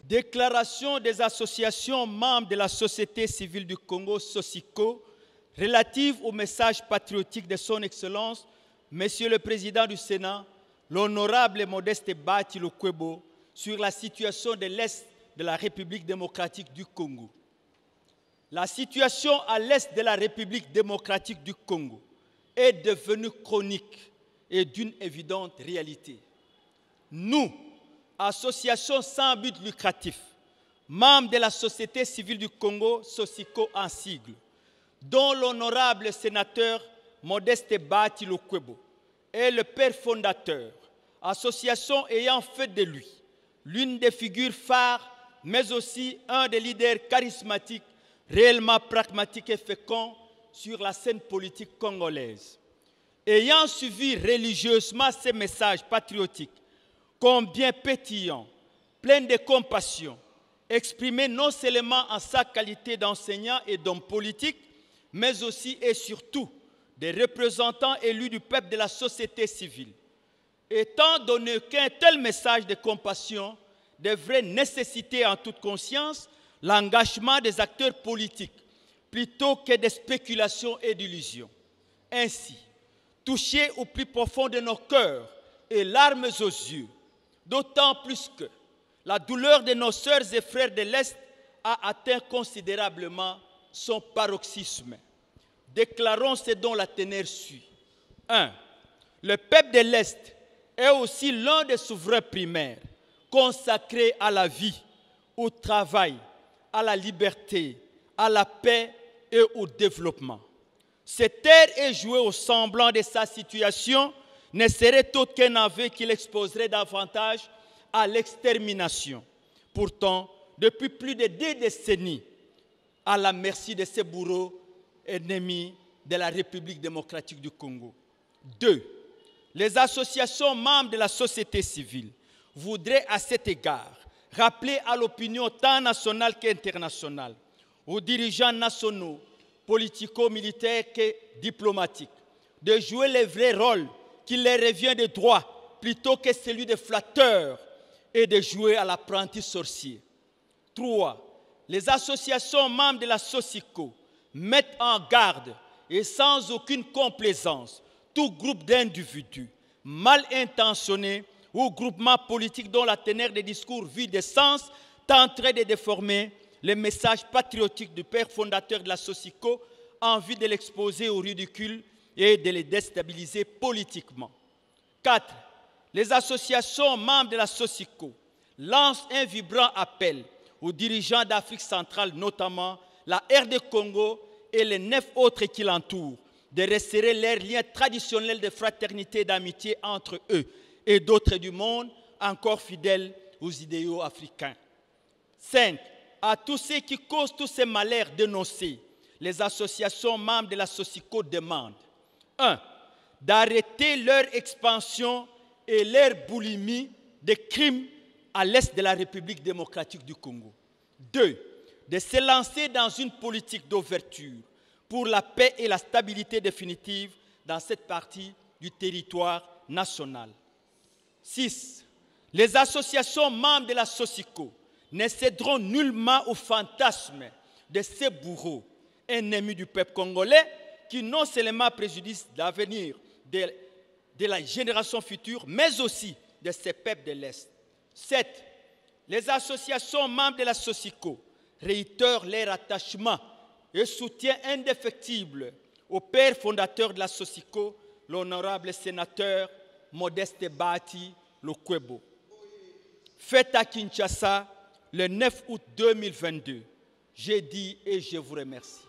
Déclaration des associations membres de la société civile du Congo, SOSICO, relative au message patriotique de son Excellence, Monsieur le Président du Sénat, l'honorable et modeste Bati Lukwebo, sur la situation de l'Est de la République démocratique du Congo. La situation à l'Est de la République démocratique du Congo est devenue chronique et d'une évidente réalité. Nous, association sans but lucratif, membres de la société civile du Congo, SOSICO en sigle, dont l'honorable sénateur Modeste Bati Lukwebo est le père fondateur, association ayant fait de lui l'une des figures phares, mais aussi un des leaders charismatiques, réellement pragmatiques et féconds sur la scène politique congolaise. Ayant suivi religieusement ces messages patriotiques, combien pétillants, pleins de compassion, exprimés non seulement en sa qualité d'enseignant et d'homme politique, mais aussi et surtout des représentants élus du peuple de la société civile. Étant donné qu'un tel message de compassion devrait nécessiter en toute conscience l'engagement des acteurs politiques plutôt que des spéculations et d'illusions. Ainsi, touchés au plus profond de nos cœurs et larmes aux yeux, d'autant plus que la douleur de nos sœurs et frères de l'Est a atteint considérablement son paroxysme. Déclarons ce dont la teneur suit. 1. Le peuple de l'Est est aussi l'un des souverains primaires consacrés à la vie, au travail, à la liberté, à la paix et au développement. Cette terre est jouée au semblant de sa situation ne serait autre qu'un aveu qui l'exposerait davantage à l'extermination. Pourtant, depuis plus de 2 décennies, à la merci de ces bourreaux ennemis de la République démocratique du Congo. 2. Les associations membres de la société civile voudraient à cet égard rappeler à l'opinion tant nationale qu'internationale, aux dirigeants nationaux, politico-militaires que diplomatiques, de jouer le vrai rôle qu'il leur revient de droit plutôt que celui de flatteur et de jouer à l'apprenti sorcier. 3. Les associations membres de la SOSICO mettent en garde et sans aucune complaisance tout groupe d'individus mal intentionnés ou groupements politiques dont la teneur des discours vide de sens tenterait de déformer le message patriotique du père fondateur de la SOSICO en vue de l'exposer au ridicule et de les déstabiliser politiquement. 4. Les associations membres de la SOSICO lancent un vibrant appel aux dirigeants d'Afrique centrale, notamment la RD Congo et les 9 autres qui l'entourent, de resserrer leurs liens traditionnels de fraternité et d'amitié entre eux et d'autres du monde encore fidèles aux idéaux africains. 5. À tous ceux qui causent tous ces malheurs dénoncés, les associations membres de la SOSICO demandent 1. D'arrêter leur expansion et leur boulimie de crimes à l'est de la République démocratique du Congo. 2. De se lancer dans une politique d'ouverture pour la paix et la stabilité définitive dans cette partie du territoire national. 6. Les associations membres de la SOSICO ne céderont nullement au fantasme de ces bourreaux ennemis du peuple congolais qui non seulement préjudicent l'avenir de la génération future, mais aussi de ces peuples de l'Est. 7. Les associations membres de la SOSICO réitèrent leur attachement et soutien indéfectible au père fondateur de la SOSICO, l'honorable sénateur Modeste Bati Lukwebo. Fête à Kinshasa le 9 août 2022. J'ai dit et je vous remercie.